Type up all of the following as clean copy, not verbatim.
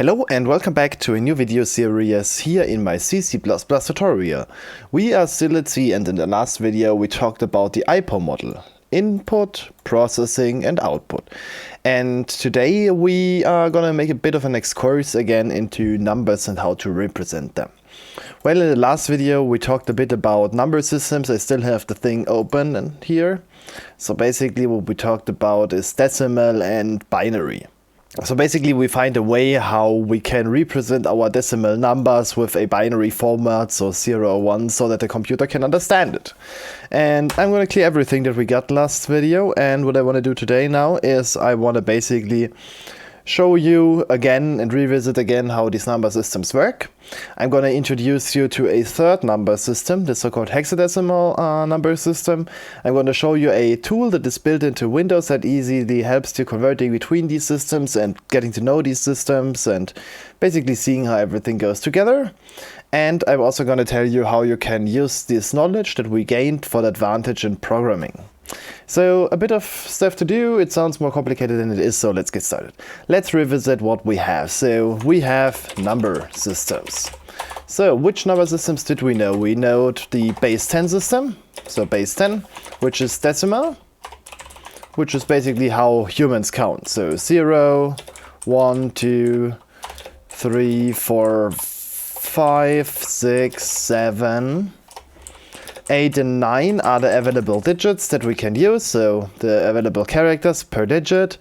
Hello and welcome back to a new video series here in my C++ tutorial. We are still at C, and in the last video we talked about the IPO model. Input, processing and output. And today we are gonna make a bit of an excursus again into numbers and how to represent them. Well, in the last video we talked a bit about number systems. I still have the thing open and here. So basically what we talked about is decimal and binary. So basically we find a way how we can represent our decimal numbers with a binary format, so 0 or 1, so that the computer can understand it. And I'm going to clear everything that we got last video, and what I want to do today now is I want to basically show you again and revisit again how these number systems work. I'm going to introduce you to a third number system, the so-called hexadecimal number system. I'm going to show you a tool that is built into Windows that easily helps you converting between these systems and getting to know these systems and basically seeing how everything goes together. And I'm also going to tell you how you can use this knowledge that we gained for the advantage in programming. So a bit of stuff to do. It sounds more complicated than it is, so let's get started. Let's revisit what we have. So we have number systems. So which number systems did we know? We know the base 10 system, so base 10, which is decimal, which is basically how humans count. So 0, 1, 2, 3, 4, 5, 6, 7, 8 and 9 are the available digits that we can use, so the available characters per digit,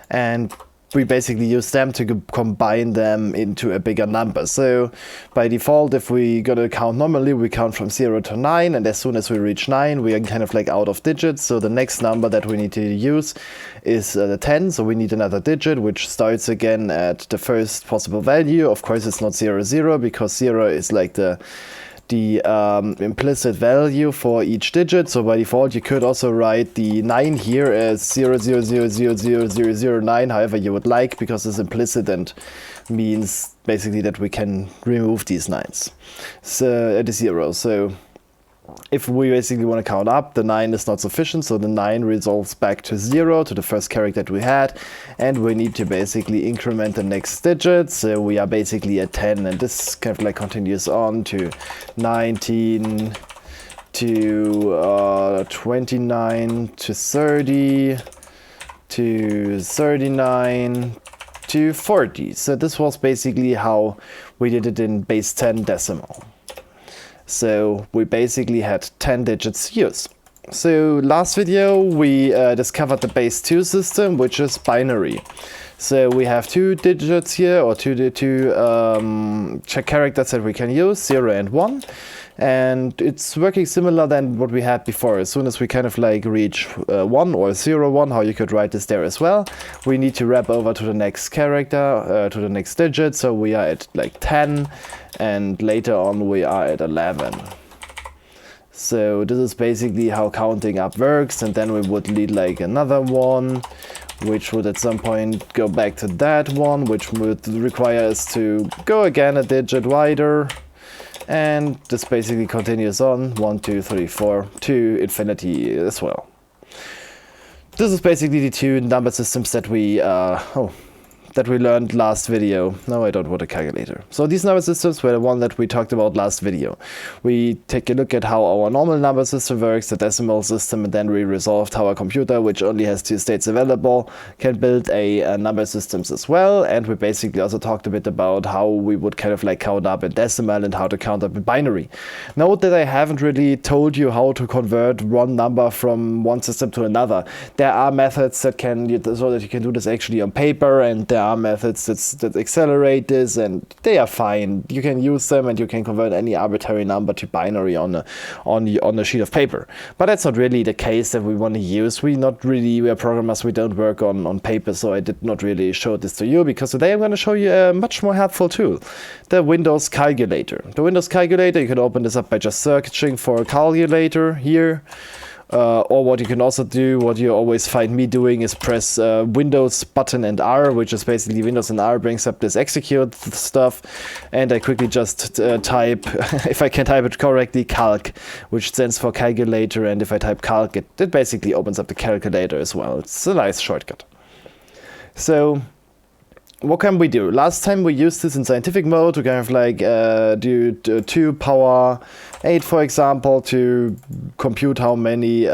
and we basically use them to combine them into a bigger number. So by default, if we gonna count normally, we count from 0 to 9, and as soon as we reach 9, we are kind of like out of digits. So the next number that we need to use is the 10, so we need another digit, which starts again at the first possible value. Of course, it's not 0, 0, because 0 is like the implicit value for each digit. So by default you could also write the 9 here as 000000009, however you would like, because it's implicit and means basically that we can remove these 9s. So at the 0. So if we basically want to count up, the 9 is not sufficient, so the 9 resolves back to 0, to the first character that we had, and we need to basically increment the next digit. So we are basically at 10, and this kind of like continues on to 19, to 29, to 30, to 39, to 40. So this was basically how we did it in base 10 decimal. So we basically had 10 digits used. So last video we discovered the base 2 system, which is binary. So we have 2 digits here, or two characters that we can use, 0 and 1. And it's working similar than what we had before. As soon as we kind of like reach 1 or 0, 1, how you could write this there as well, we need to wrap over to the next character, to the next digit. So we are at like 10, and later on we are at 11. So this is basically how counting up works, and then we would need like another one, which would at some point go back to that one, which would require us to go again a digit wider. And this basically continues on 1, 2, 3, 4 to infinity as well. This is basically the 2 number systems that we learned last video. No, I don't want a calculator. So these number systems were the one that we talked about last video. We take a look at how our normal number system works, the decimal system, and then we resolved how a computer, which only has 2 states available, can build a number systems as well. And we basically also talked a bit about how we would kind of like count up in decimal and how to count up in binary. Note that I haven't really told you how to convert one number from one system to another. There are methods that so that you can do this actually on paper, and there are methods that accelerate this, and they are fine. You can use them, and you can convert any arbitrary number to binary on a sheet of paper. But that's not really the case that we want to use. We are programmers. We don't work on paper, so I did not really show this to you, because today I'm going to show you a much more helpful tool, the Windows calculator. The Windows calculator, you can open this up by just searching for a calculator here. Or what you can also do, what you always find me doing, is press Windows button and R, which is basically Windows and R brings up this execute stuff, and I quickly just type, if I can type it correctly, calc, which stands for calculator, and if I type calc, it basically opens up the calculator as well. It's a nice shortcut. So what can we do? Last time we used this in scientific mode to kind of like do 2 power 8, for example, to compute how many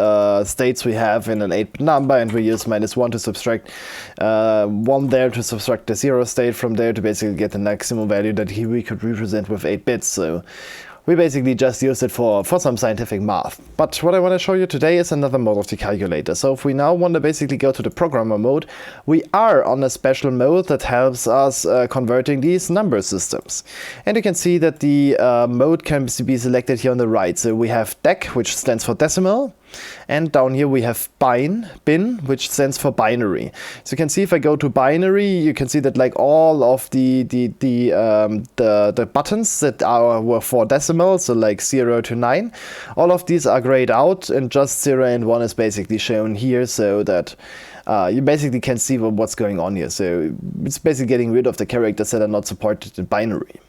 states we have in an 8-bit number, and we use -1 to subtract 1 there to subtract the 0 state from there to basically get the maximum value that we could represent with 8 bits. So we basically just use it for some scientific math. But what I want to show you today is another mode of the calculator. So if we now want to basically go to the programmer mode, we are on a special mode that helps us converting these number systems. And you can see that the mode can be selected here on the right. So we have DEC, which stands for decimal. And down here we have bin, which stands for binary. So you can see if I go to binary, you can see that like all of the buttons that were for decimal, so like 0 to 9, all of these are grayed out, and just 0 and 1 is basically shown here, so that you basically can see what's going on here. So it's basically getting rid of the characters that are not supported in binary.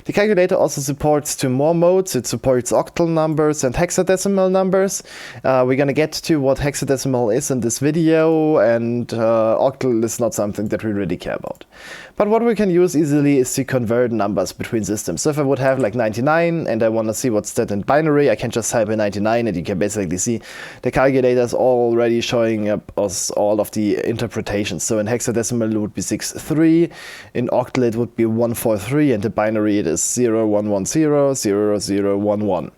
The calculator also supports 2 more modes. It supports octal numbers and hexadecimal numbers. We're gonna get to what hexadecimal is in this video, and octal is not something that we really care about. But what we can use easily is to convert numbers between systems. So if I would have like 99 and I want to see what's that in binary, I can just type in 99 and you can basically see the calculator is already showing up us all of the interpretations. So in hexadecimal it would be 63, in octal it would be 143, and in binary it is 0110 0011.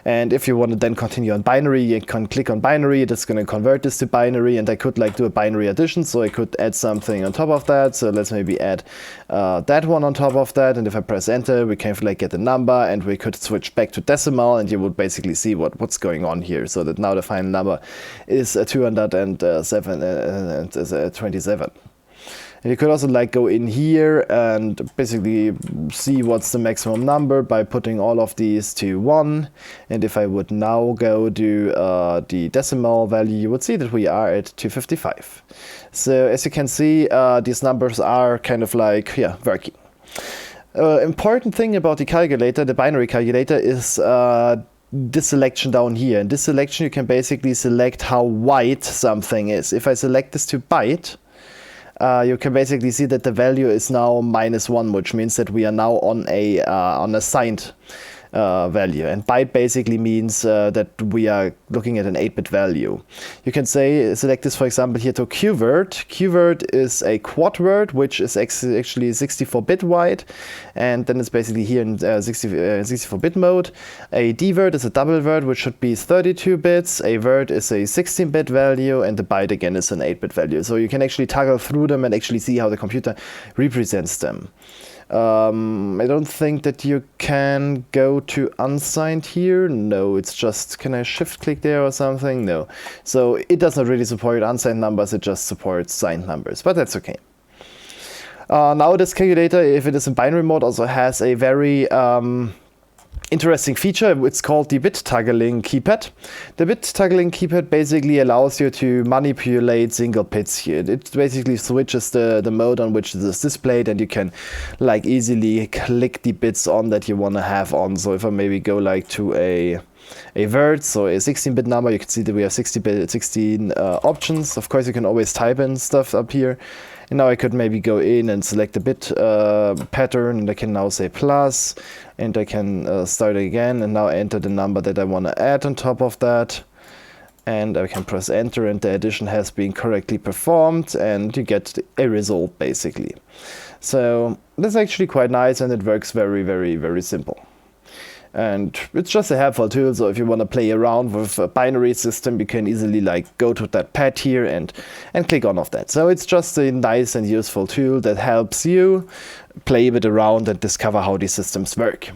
And if you want to then continue on binary, you can click on binary, it's going to convert this to binary, and I could like do a binary addition, so I could add something on top of that. So let's maybe add that one on top of that, and if I press enter, we can like get the number, and we could switch back to decimal, and you would basically see what's going on here. So that now the final number is 227. And you could also like go in here and basically see what's the maximum number by putting all of these to 1. And if I would now go to the decimal value, you would see that we are at 255. So as you can see, these numbers are kind of like, working. Important thing about the calculator, the binary calculator, is this selection down here. In this selection you can basically select how wide something is. If I select this to byte, you can basically see that the value is now -1, which means that we are now on a signed value, and byte basically means that we are looking at an 8-bit value. You can select this, for example, here to qword. Qword is a quad word, which is actually 64-bit wide, and then it's basically here in 64-bit mode. A dword is a double word, which should be 32 bits. A word is a 16-bit value, and the byte again is an 8-bit value. So you can actually toggle through them and actually see how the computer represents them. I don't think that you can go to unsigned here. No, it's just, can I shift click there or something? No. So it does not really support unsigned numbers, it just supports signed numbers, but that's okay. Now this calculator, if it is in binary mode, also has a very interesting feature. It's called the bit toggling keypad. The bit toggling keypad basically allows you to manipulate single bits here. It basically switches the mode on which it is displayed, and you can like easily click the bits on that you want to have on. So if I maybe go like to a word, so a 16-bit number, you can see that we have 16 options. Of course, you can always type in stuff up here. And now I could maybe go in and select the bit pattern, and I can now say plus, and I can start again and now enter the number that I want to add on top of that. And I can press enter, and the addition has been correctly performed, and you get a result basically. So that's actually quite nice, and it works very, very, very simple. And it's just a helpful tool, so if you want to play around with a binary system, you can easily like go to that pad here and click on of that. So it's just a nice and useful tool that helps you play a bit around and discover how these systems work.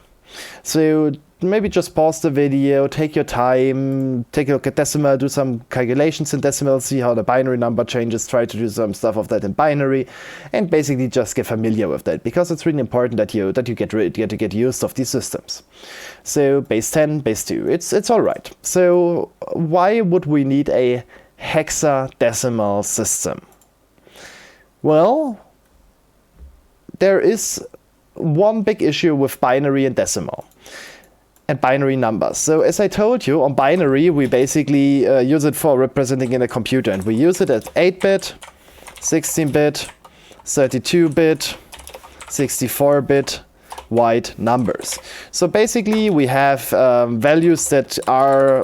So maybe just pause the video, take your time, take a look at decimal, do some calculations in decimal, see how the binary number changes, try to do some stuff of that in binary, and basically just get familiar with that, because it's really important that you get used of these systems. So base 10, base 2, it's all right. So why would we need a hexadecimal system? Well, there is one big issue with binary and decimal. And binary numbers. So as I told you, on binary we basically use it for representing in a computer, and we use it at 8-bit, 16-bit, 32-bit, 64-bit white numbers. So basically we have values that are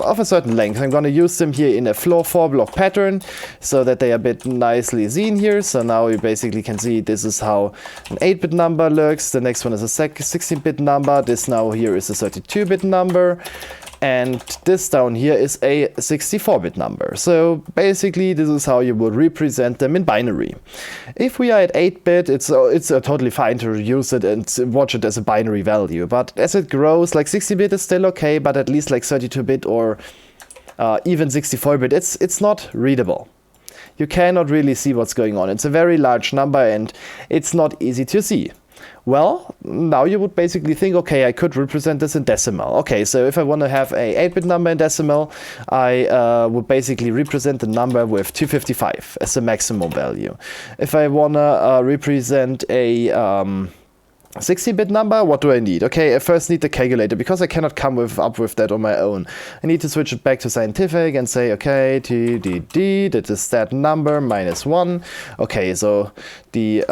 of a certain length. I'm going to use them here in a four block pattern so that they are a bit nicely seen here. So now you basically can see this is how an 8-bit number looks. The next one is a 16-bit number. This now here is a 32-bit number. And this down here is a 64-bit number. So basically this is how you would represent them in binary. If we are at 8-bit, it's totally fine to use it and watch it as a binary value. But as it grows, like 60-bit is still okay, but at least like 32-bit or even 64-bit, it's not readable. You cannot really see what's going on. It's a very large number and it's not easy to see. Well, now you would basically think, okay, I could represent this in decimal. Okay, so if I want to have a 8-bit number in decimal, I would basically represent the number with 255 as the maximum value. If I want to represent a 60-bit number, what do I need? Okay, I first need the calculator because I cannot come up with that on my own. I need to switch it back to scientific and say, okay, TDD, that is that number minus 1. Okay, so the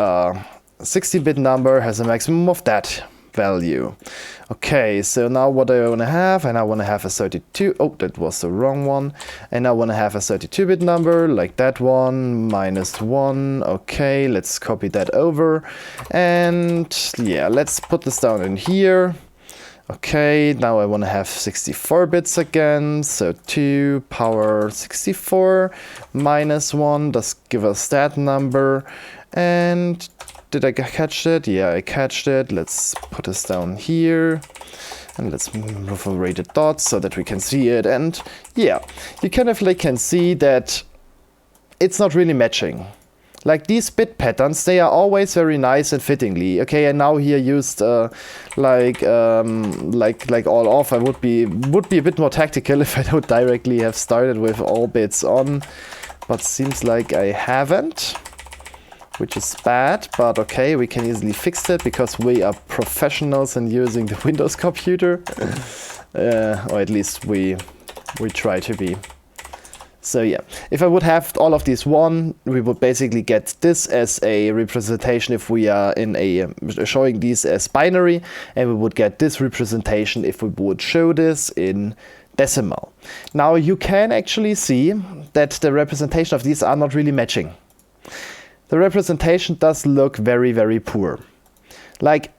60-bit number has a maximum of that value. Okay, so now what do I want to have? And I want to have a 32. Oh, that was the wrong one. And I want to have a 32-bit number like that one, minus 1. Okay, let's copy that over. And yeah, let's put this down in here. Okay, now I want to have 64 bits again. So 2 power 64 minus 1 does give us that number. And did I catch it? Yeah, I catched it. Let's put this down here. And let's move away the dots so that we can see it. And yeah, you kind of like can see that it's not really matching. Like these bit patterns, they are always very nice and fittingly. Okay, and now here used like all off. I would be a bit more tactical if I don't directly have started with all bits on. But seems like I haven't, which is bad, but okay, we can easily fix it because we are professionals in using the Windows computer. Or at least we try to be. So yeah, if I would have all of these one, we would basically get this as a representation if we are in a showing these as binary, and we would get this representation if we would show this in decimal. Now you can actually see that the representation of these are not really matching. The representation does look very, very poor. Like,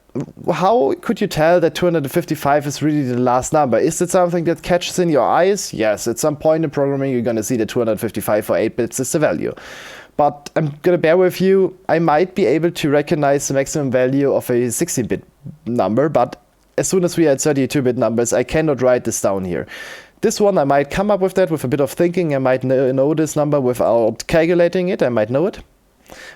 how could you tell that 255 is really the last number? Is it something that catches in your eyes? Yes, at some point in programming you're going to see that 255 for 8 bits is the value. But I'm going to bear with you, I might be able to recognize the maximum value of a 16-bit number, but as soon as we are at 32-bit numbers, I cannot write this down here. This one, I might come up with that with a bit of thinking. I might know this number without calculating it. I might know it.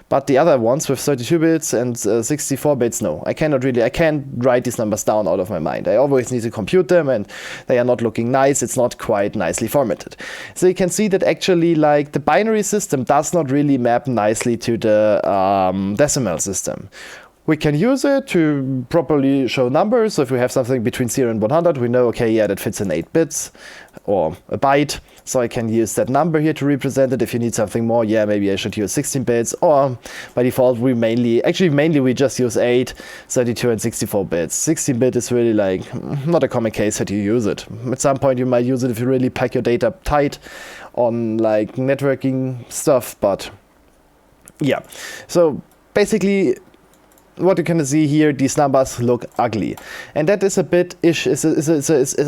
But the other ones with 32 bits and 64 bits, no. I can't write these numbers down out of my mind. I always need to compute them and they are not looking nice. It's not quite nicely formatted. So you can see that actually like the binary system does not really map nicely to the decimal system. We can use it to properly show numbers. So if we have something between 0 and 100, we know, okay, yeah, that fits in 8 bits or a byte. So I can use that number here to represent it. If you need something more, yeah, maybe I should use 16 bits. Or by default, we mainly we just use 8, 32, and 64 bits. 16-bit is really like not a common case that you use it. At some point, you might use it if you really pack your data tight on like networking stuff. But yeah, so basically, what you can see here, these numbers look ugly, and that is a bit is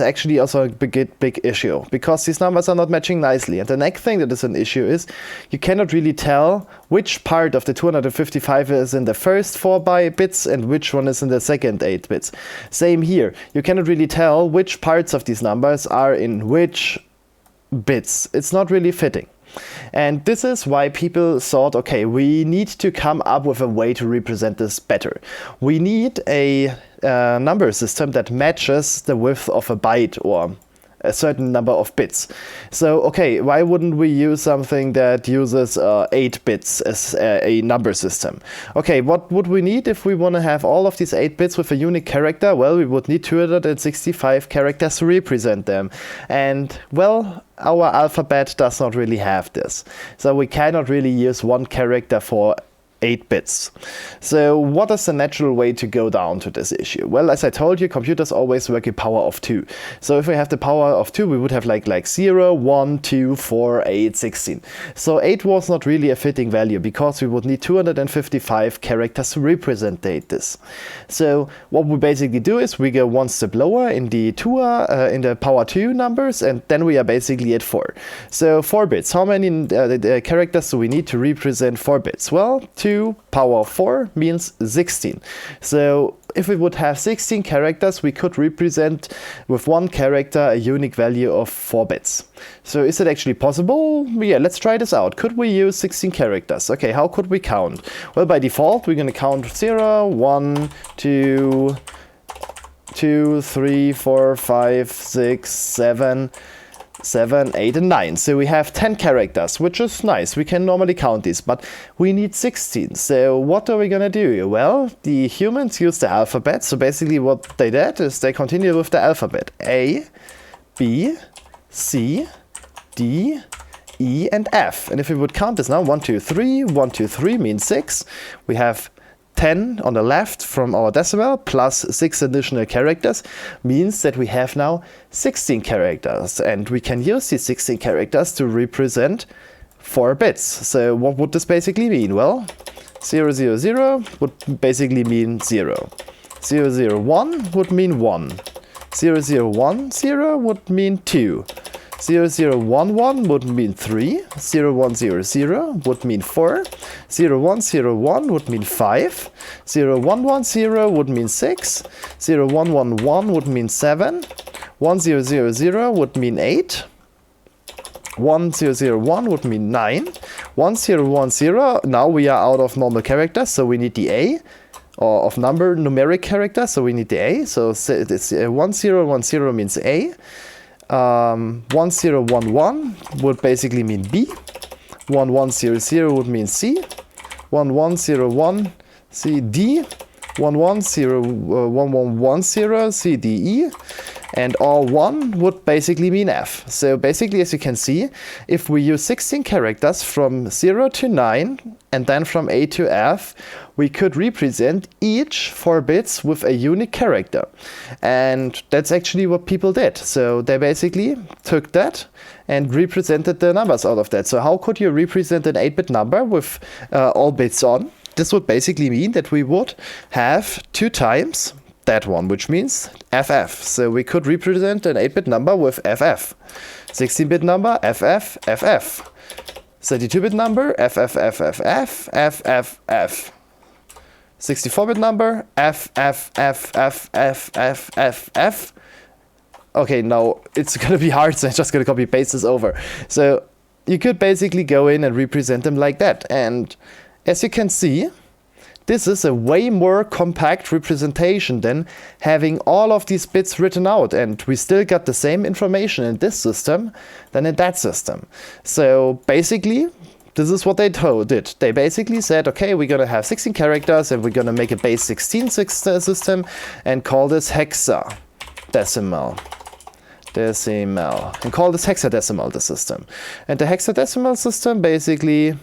actually also a big issue because these numbers are not matching nicely. And the next thing that is an issue is you cannot really tell which part of the 255 is in the first 4 bits and which one is in the second 8 bits. Same here, you cannot really tell which parts of these numbers are in which bits. It's not really fitting. And this is why people thought, okay, we need to come up with a way to represent this better. We need a number system that matches the width of a byte or a certain number of bits. So, okay, why wouldn't we use something that uses 8 bits as a number system? Okay, what would we need if we want to have all of these 8 bits with a unique character? Well, we would need 265 characters to represent them. And, well, our alphabet does not really have this. So we cannot really use one character for 8 bits. So what is the natural way to go down to this issue? Well, as I told you, computers always work in power of 2. So if we have the power of 2, we would have like 0, 1, 2, 4, 8, 16. So 8 was not really a fitting value because we would need 255 characters to represent this. So what we basically do is we go one step lower in the power 2 numbers, and then we are basically at 4. So 4 bits. How many characters do we need to represent 4 bits? Well, 2 power 4 means 16. So if we would have 16 characters, we could represent with one character a unique value of 4 bits. So is it actually possible? Yeah, let's try this out. Could we use 16 characters? Okay, how could we count? Well, by default, we're going to count 0, 1, 2, 3, 4, 5, 6, 7, 8, and 9. So we have 10 characters, which is nice. We can normally count these, but we need 16. So what are we gonna do? Well, the humans use the alphabet. So basically what they did is they continue with the alphabet. A, B, C, D, E, and F. And if we would count this now, 1, 2, 3, 1, 2, 3 means 6. We have 10 on the left from our decimal plus 6 additional characters means that we have now 16 characters, and we can use these 16 characters to represent 4 bits. So what would this basically mean? Well, 0, 0, 0 would basically mean 0. 0, 0, 1 would mean 1. 0, 0, 1, 0 would mean 2. 0, 0, 1, 1 would mean 3, 0, 1, 0, 0 would mean 4, 0, 1, 0, 1 would mean 5, 0, 1, 1, 0 would mean 6, 0, 1, 1, 1 would mean 7, 1, 0, 0, 0 would mean 8, 1, 0, 0, 1 would mean 9, 1, 0, 1, 0, now we are out of normal characters, so we need the A, or of numeric characters, so we need the A, so it's 1, 0, 1, 0 means A. 1, 0, 1, 1 would basically mean B. 1, 1, 0, 0 would mean C. 1, 1, 0, 1, C, D. 1, 1, 0, 1, 1, 1, 0, C, D, E. And all 1 would basically mean F. So basically, as you can see, if we use 16 characters from 0 to 9 and then from A to F, we could represent each 4 bits with a unique character. And that's actually what people did. So they basically took that and represented the numbers out of that. So how could you represent an 8-bit number with all bits on? This would basically mean that we would have 2 times that one, which means FF. So we could represent an 8-bit number with FF. 16-bit number, FF, FF. 32-bit number, FFFFF, FFF. 64-bit number, FFFFFFF. Okay, now it's gonna be hard, so I'm just gonna copy paste this over. So you could basically go in and represent them like that. And as you can see, this is a way more compact representation than having all of these bits written out, and we still got the same information in this system than in that system. So basically, this is what they did. They basically said, okay, we're gonna have 16 characters and we're gonna make a base 16 system and call this hexadecimal. And call this hexadecimal the system. And the hexadecimal system basically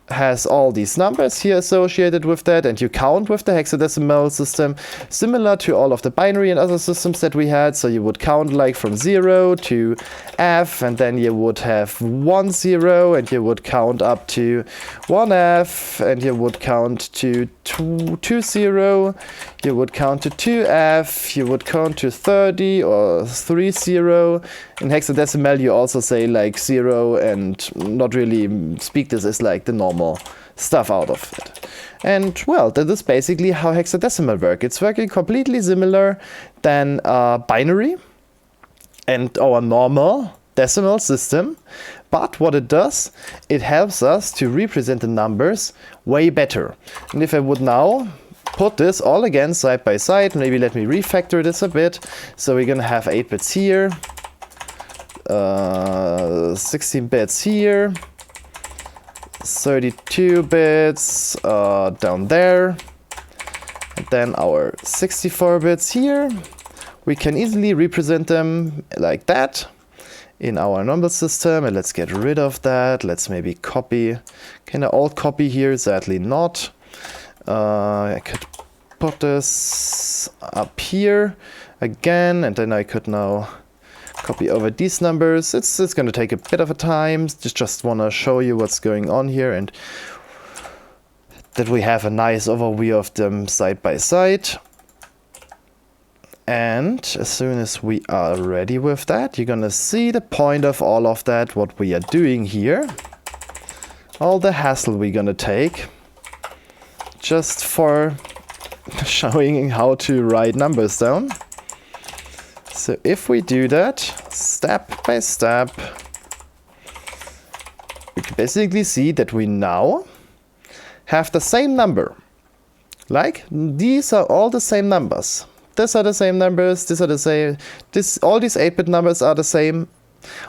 has all these numbers here associated with that, and you count with the hexadecimal system similar to all of the binary and other systems that we had. So you would count like from 0 to F, and then you would have 1 0, and you would count up to 1 F, and you would count to 2 0, you would count to 2 F, you would count to 30 or 3 0. In hexadecimal you also say like 0 and not really speak this as like the normal stuff out of it. And well, that is basically how hexadecimal works. It's working completely similar than binary and our normal decimal system, but what it does, it helps us to represent the numbers way better. And if I would now put this all again side by side, maybe let me refactor this a bit. So we're gonna have 8 bits here, 16 bits here, 32 bits down there, and then our 64 bits here. We can easily represent them like that. in our number system, and let's get rid of that. Let's maybe copy. Can I alt copy here? Sadly not. I could put this up here again, and then I could now copy over these numbers. It's going to take a bit of a time. Just want to show you what's going on here, and that we have a nice overview of them side by side. And as soon as we are ready with that, you're gonna see the point of all of that, what we are doing here. All the hassle we're gonna take just for showing how to write numbers down. So if we do that step by step, we can basically see that we now have the same number. Like, these are all the same numbers. These are the same numbers, these are the same, all these 8-bit numbers are the same,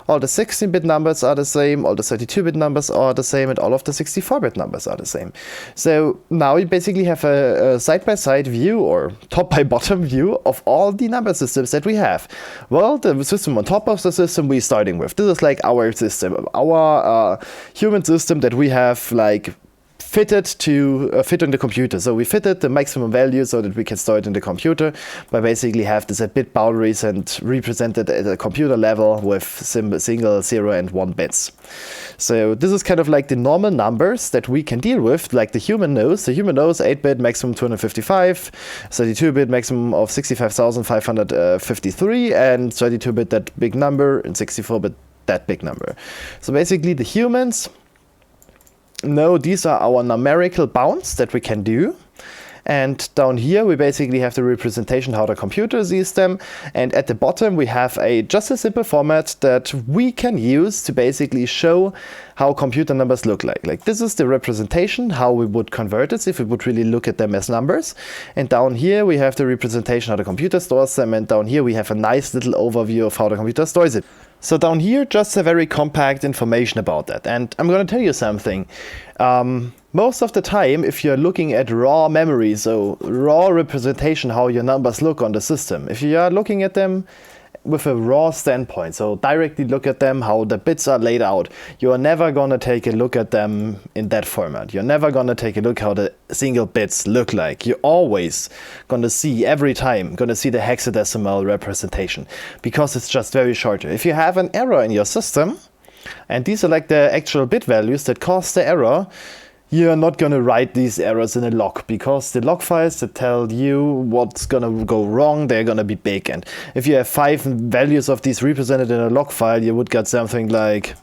all the 16-bit numbers are the same, all the 32-bit numbers are the same, and all of the 64-bit numbers are the same. So now we basically have a side-by-side view, or top-by-bottom view, of all the number systems that we have. Well, the system on top of the system we're starting with. This is like our system, our human system that we have like fitted to fit on the computer. So we fitted the maximum value so that we can store it in the computer, by basically have this at bit boundaries and represent it at a computer level with single 0 and 1 bits. So this is kind of like the normal numbers that we can deal with, like the human knows. The human knows 8-bit maximum 255, 32-bit maximum of 65,553, and 32-bit that big number, and 64-bit that big number. So basically the humans know these are our numerical bounds that we can do. And down here we basically have the representation how the computer sees them, and at the bottom we have just a simple format that we can use to basically show how computer numbers look like. Like, this is the representation, how we would convert it if we would really look at them as numbers. And down here we have the representation how the computer stores them, and down here we have a nice little overview of how the computer stores it. So down here, just a very compact information about that. And I'm going to tell you something. Most of the time, if you're looking at raw memory, so raw representation, how your numbers look on the system, if you are looking at them with a raw standpoint, so directly look at them, how the bits are laid out, you are never going to take a look at them in that format. You're never going to take a look how the single bits look like. You're always going to see, every time, going to see the hexadecimal representation, because it's just very short. If you have an error in your system, and these are like the actual bit values that cause the error, you're not going to write these errors in a log, because the log files that tell you what's going to go wrong, they're going to be big. And if you have 5 values of these represented in a log file, you would get something like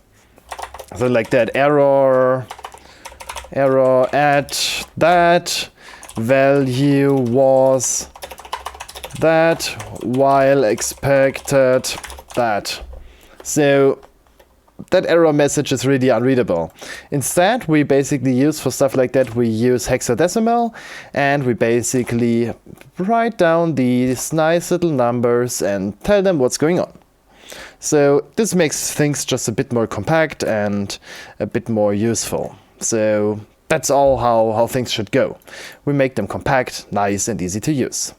that: error at that value was that while expected that. So that error message is really unreadable. Instead, we basically use, for stuff like that, we use hexadecimal, and we basically write down these nice little numbers and tell them what's going on. So this makes things just a bit more compact and a bit more useful. So that's all how things should go. We make them compact, nice, and easy to use.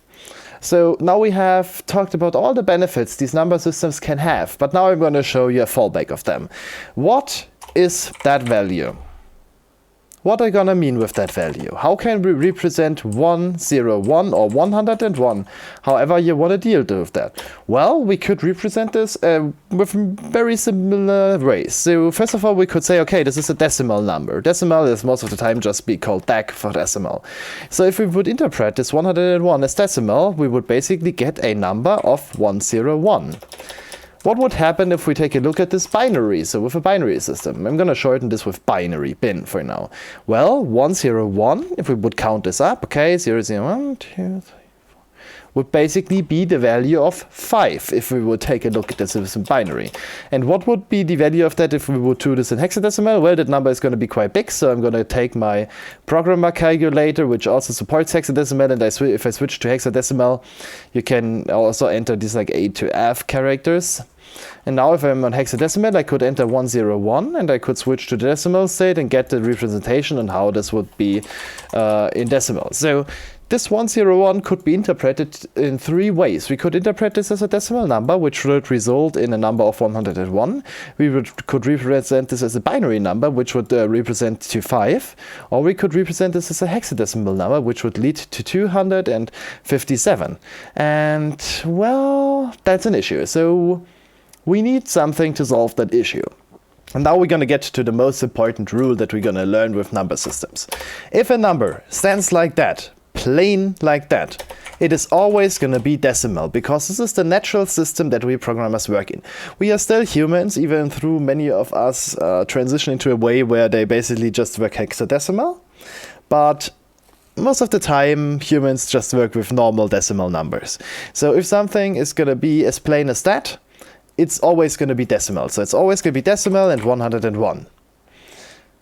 So now we have talked about all the benefits these number systems can have, but now I'm going to show you a fallback of them. What is that value? What are you gonna mean with that value? How can we represent 101 or 101? However you want to deal with that. Well, we could represent this with very similar ways. So first of all, we could say, okay, this is a decimal number. Decimal is most of the time just be called DEC for decimal. So if we would interpret this 101 as decimal, we would basically get a number of 101. What would happen if we take a look at this binary, so with a binary system? I'm going to shorten this with binary, bin, for now. Well, 101, if we would count this up, okay, 0, 0, 1, 2, 3, 4, would basically be the value of 5 if we would take a look at this as a binary. And what would be the value of that if we would do this in hexadecimal? Well, that number is going to be quite big, so I'm going to take my programmer calculator, which also supports hexadecimal, and if I switch to hexadecimal, you can also enter these like A to F characters. And now if I'm on hexadecimal, I could enter 101, and I could switch to the decimal state and get the representation on how this would be in decimal. So this 101 could be interpreted in 3 ways. We could interpret this as a decimal number, which would result in a number of 101. We could represent this as a binary number, which would represent to 5. Or we could represent this as a hexadecimal number, which would lead to 257. And, well, that's an issue. So we need something to solve that issue. And now we're going to get to the most important rule that we're going to learn with number systems. If a number stands like that, plain like that, it is always going to be decimal, because this is the natural system that we programmers work in. We are still humans, even through many of us transition into a way where they basically just work hexadecimal. But most of the time, humans just work with normal decimal numbers. So if something is going to be as plain as that, it's always going to be decimal. So it's always going to be decimal and 101.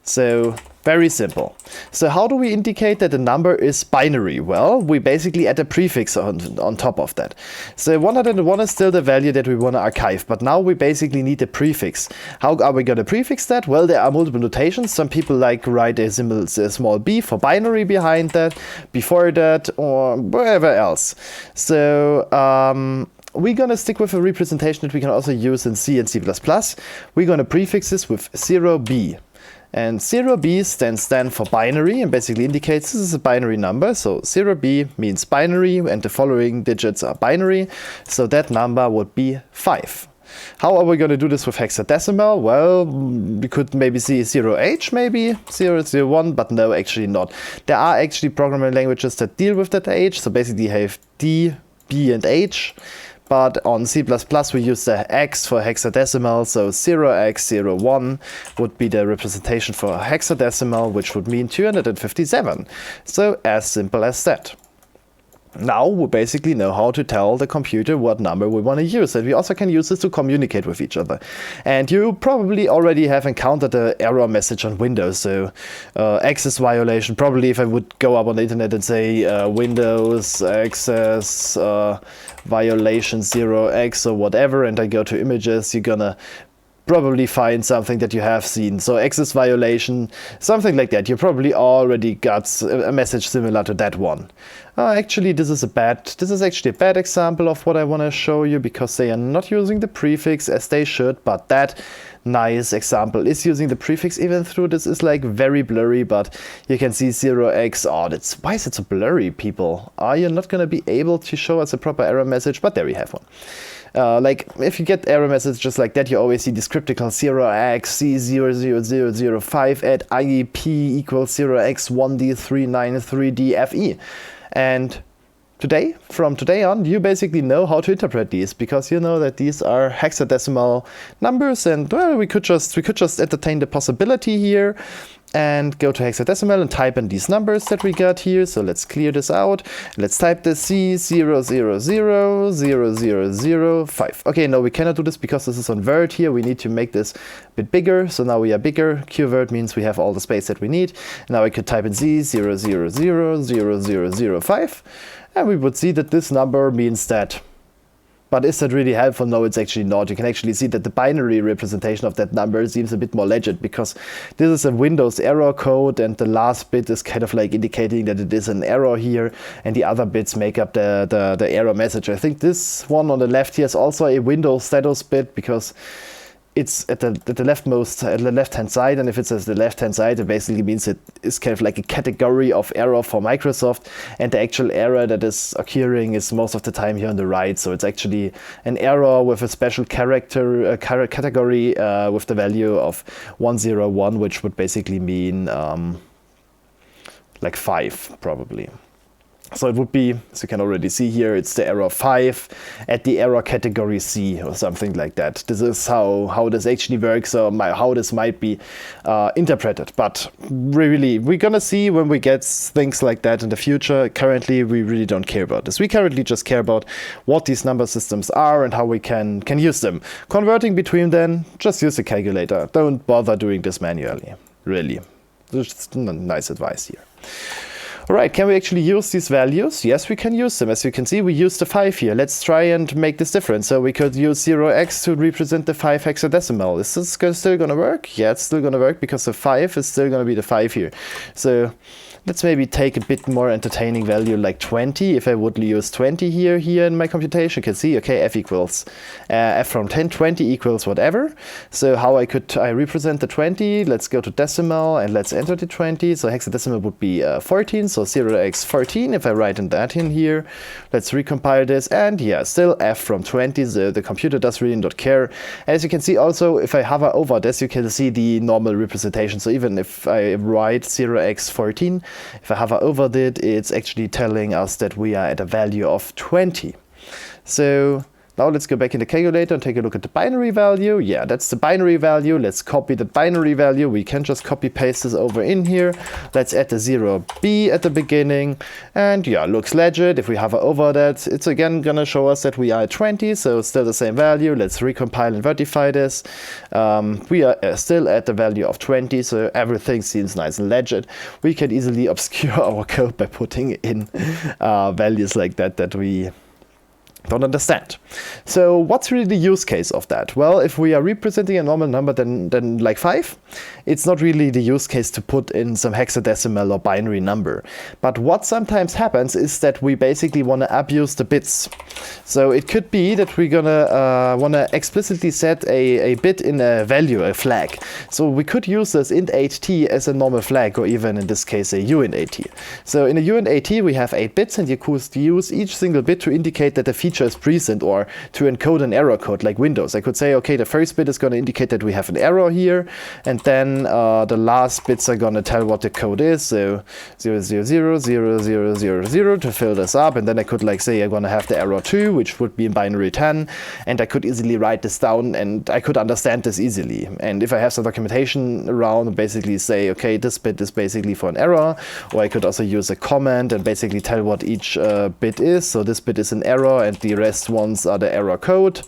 So very simple. So how do we indicate that a number is binary? Well, we basically add a prefix on top of that. So 101 is still the value that we want to archive, but now we basically need a prefix. How are we going to prefix that? Well, there are multiple notations. Some people like write a small b for binary behind that, before that, or wherever else. So we're going to stick with a representation that we can also use in C and C++. We're going to prefix this with 0b. And 0b stands then for binary and basically indicates this is a binary number. So 0b means binary and the following digits are binary. So that number would be 5. How are we going to do this with hexadecimal? Well, we could maybe see 0h, maybe 001, but no, actually not. There are actually programming languages that deal with that h. So basically you have D, B, and H. But on C++ we use the X for hexadecimal, so 0x01 would be the representation for hexadecimal, which would mean 257. So as simple as that. Now we basically know how to tell the computer what number we want to use, and we also can use this to communicate with each other. And you probably already have encountered an error message on Windows, so access violation. Probably if I would go up on the internet and say Windows access violation 0x or whatever, and I go to images, you're gonna probably find something that you have seen. So access violation, something like that. You probably already got a message similar to that one. Actually, this is actually a bad example of what I want to show you, because they are not using the prefix as they should, but that nice example is using the prefix, even though this is like very blurry, but you can see 0x. Oh, why is it so blurry, people? Are you not going to be able to show us a proper error message? But there we have one. Like, if you get error messages just like that, you always see this cryptical 0x C00005 at IEP equals 0x1D393DFE. And from today on, you basically know how to interpret these, because you know that these are hexadecimal numbers, and well, we could just entertain the possibility here and go to hexadecimal and type in these numbers that we got here. So let's clear this out. Let's type the C0000005. Okay, no, we cannot do this because this is on word here. We need to make this a bit bigger. So now we are bigger. Keyword means we have all the space that we need. Now I could type in C0000005, and we would see that this number means that. But is that really helpful? No, it's actually not. You can actually see that the binary representation of that number seems a bit more legit, because this is a Windows error code, and the last bit is kind of like indicating that it is an error here, and the other bits make up the error message. I think this one on the left here is also a Windows status bit, because it's at the left-hand side, and if it says the left-hand side, it basically means it is kind of like a category of error for Microsoft, and the actual error that is occurring is most of the time here on the right. So it's actually an error with a special category with the value of 101, which would basically mean like 5 probably. So it would be, as you can already see here, it's the error 5 at the error category C or something like that. This is how this actually works, or how this might be interpreted. But really, we're gonna see when we get things like that in the future. Currently, we really don't care about this. We currently just care about what these number systems are and how we can use them. Converting between them, just use a calculator. Don't bother doing this manually, really. Just nice advice here. Alright, can we actually use these values? Yes, we can use them. As you can see, we use the 5 here. Let's try and make this different. So we could use 0x to represent the 5 hexadecimal. Is this still going to work? Yeah, it's still going to work, because the 5 is still going to be the 5 here. So Let's maybe take a bit more entertaining value like 20. If I would use 20 here in my computation, you can see, okay, f equals f from 10, 20 equals whatever. So how I represent the 20, let's go to decimal and let's enter the 20. So hexadecimal would be 14, so 0x14 if I write that in here. Let's recompile this, and yeah, still f from 20, so the computer does really not care. As you can see also, if I hover over this, you can see the normal representation. So even if I write 0x14, if I hover over it, it's actually telling us that we are at a value of 20. So now let's go back in the calculator and take a look at the binary value. Yeah, that's the binary value. Let's copy the binary value. We can just copy paste this over in here. Let's add the 0b at the beginning. And yeah, looks legit. If we hover over that, it's again gonna show us that we are at 20, so it's still the same value. Let's recompile and verify this. We are still at the value of 20, so everything seems nice and legit. We can easily obscure our code by putting in values like that we don't understand. So what's really the use case of that? Well, if we are representing a normal number then like 5, it's not really the use case to put in some hexadecimal or binary number. But what sometimes happens is that we basically want to abuse the bits. So it could be that we're gonna want to explicitly set a bit in a value, a flag. So we could use this int 8t as a normal flag, or even in this case a uint 8t. So in a uint 8t we have 8 bits, and you could use each single bit to indicate that the feature is present, or to encode an error code like Windows. I could say, okay, the first bit is going to indicate that we have an error here, and then the last bits are going to tell what the code is. So 0000000 to fill this up, and then I could like say I'm going to have the error 2, which would be in binary 10, and I could easily write this down, and I could understand this easily. And if I have some documentation around, basically say, okay, this bit is basically for an error, or I could also use a comment and basically tell what each bit is. So this bit is an error, and the rest ones are the error code.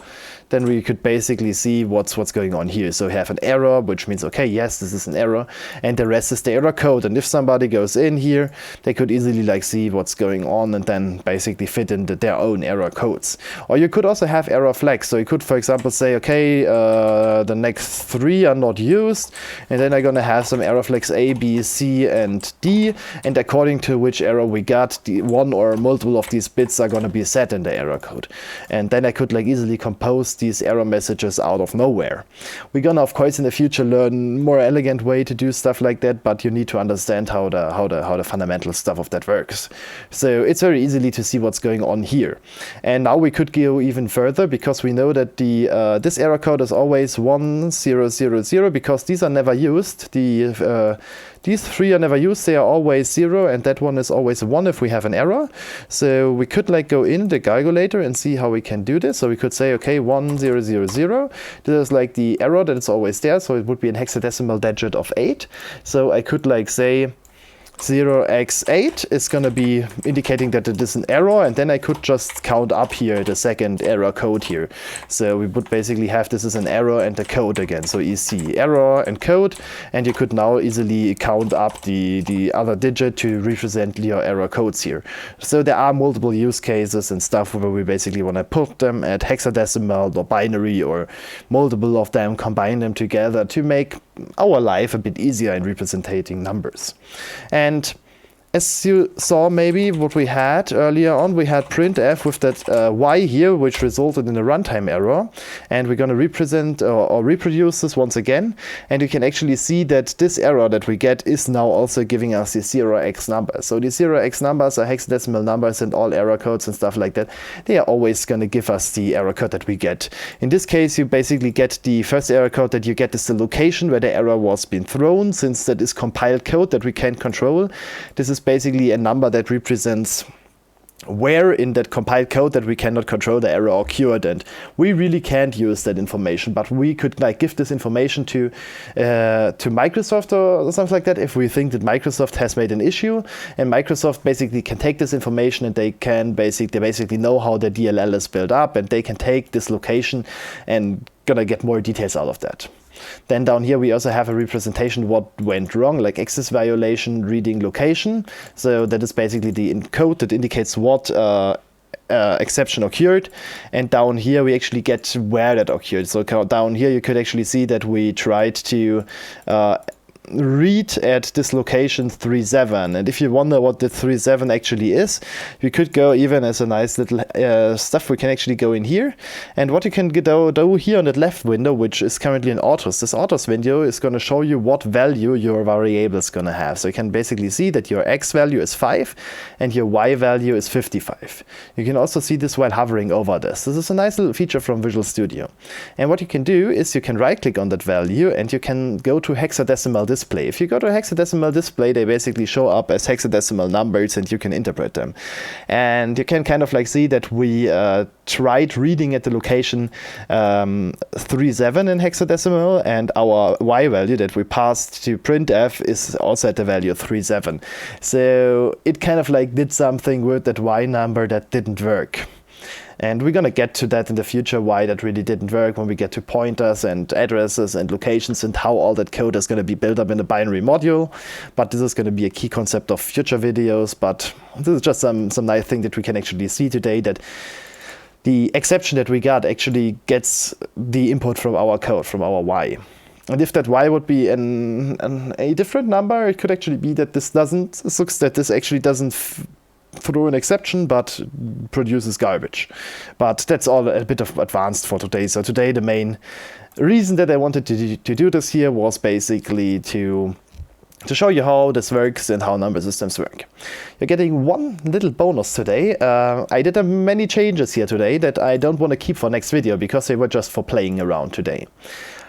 Then we could basically see what's going on here. So we have an error, which means, okay, yes, this is an error, and the rest is the error code. And if somebody goes in here, they could easily like see what's going on and then basically fit in their own error codes. Or you could also have error flags. So you could, for example, say, okay, the next 3 are not used, and then I'm gonna have some error flags A, B, C, and D, and according to which error we got, the one or multiple of these bits are gonna be set in the error code. And then I could like easily compose these error messages out of nowhere. We're gonna, of course, in the future learn more elegant way to do stuff like that, but you need to understand how the fundamental stuff of that works. So it's very easily to see what's going on here. And now we could go even further, because we know that the this error code is always 1000, because these are never used. These 3 are never used, they are always 0, and that one is always 1 if we have an error. So we could like go in the calculator and see how we can do this. So we could say, okay, 1000, this is like the error that is always there, so it would be an hexadecimal digit of 8. So I could like say 0x8 is going to be indicating that it is an error, and then I could just count up here the second error code here. So we would basically have this is an error and the code again. So EC error and code, and you could now easily count up the other digit to represent your error codes here. So there are multiple use cases and stuff where we basically want to put them at hexadecimal or binary, or multiple of them, combine them together to make our life a bit easier in representing numbers. And as you saw maybe what we had earlier on, we had printf with that y here, which resulted in a runtime error. And we're going to represent or reproduce this once again. And you can actually see that this error that we get is now also giving us the 0x number. So the 0x numbers are hexadecimal numbers, and all error codes and stuff like that, they are always going to give us the error code that we get. In this case, you basically get the first error code that you get is the location where the error was being thrown, since that is compiled code that we can't control. This is basically a number that represents where in that compiled code that we cannot control the error occurred, and we really can't use that information, but we could like give this information to Microsoft or something like that if we think that Microsoft has made an issue, and Microsoft basically can take this information and they basically know how the DLL is built up, and they can take this location and gonna get more details out of that. Then down here we also have a representation what went wrong, like access violation, reading location. So that is basically the code that indicates what exception occurred, and down here we actually get where that occurred. So down here you could actually see that we tried to read at this location 37, and if you wonder what the 37 actually is, you could go even as a nice little stuff. We can actually go in here, and what you can do here on the left window, which is currently in autos, this autos window is going to show you what value your variable is going to have. So you can basically see that your x value is 5 and your y value is 55. You can also see this while hovering over this. This is a nice little feature from Visual Studio, and what you can do is you can right click on that value and you can go to hexadecimal display. If you go to hexadecimal display, they basically show up as hexadecimal numbers and you can interpret them. And you can kind of like see that we tried reading at the location 37 in hexadecimal, and our y value that we passed to printf is also at the value 37. So it kind of like did something with that y number that didn't work. And we're going to get to that in the future, why that really didn't work, when we get to pointers and addresses and locations and how all that code is going to be built up in a binary module. But this is going to be a key concept of future videos. But this is just some nice thing that we can actually see today, that the exception that we got actually gets the input from our code, from our y. And if that y would be a different number, it could actually be that this actually doesn't throw an exception, but produces garbage. But that's all a bit of advanced for today. So today the main reason that I wanted to do this here was basically to show you how this works and how number systems work. You're getting one little bonus today. I did many changes here today that I don't want to keep for next video because they were just for playing around today.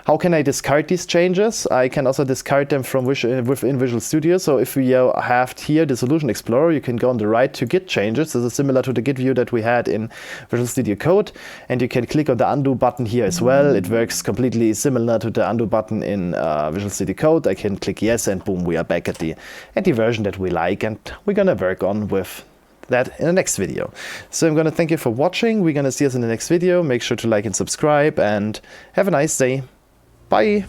How can I discard these changes? I can also discard them from within Visual Studio. So if we have here the Solution Explorer, you can go on the right to Git changes. This is similar to the Git view that we had in Visual Studio Code. And you can click on the undo button here as well. It works completely similar to the undo button in Visual Studio Code. I can click yes, and boom, we are back at the version that we like. And we're going to work on with that in the next video. So I'm going to thank you for watching. We're going to see us in the next video. Make sure to like and subscribe, and have a nice day. Bye!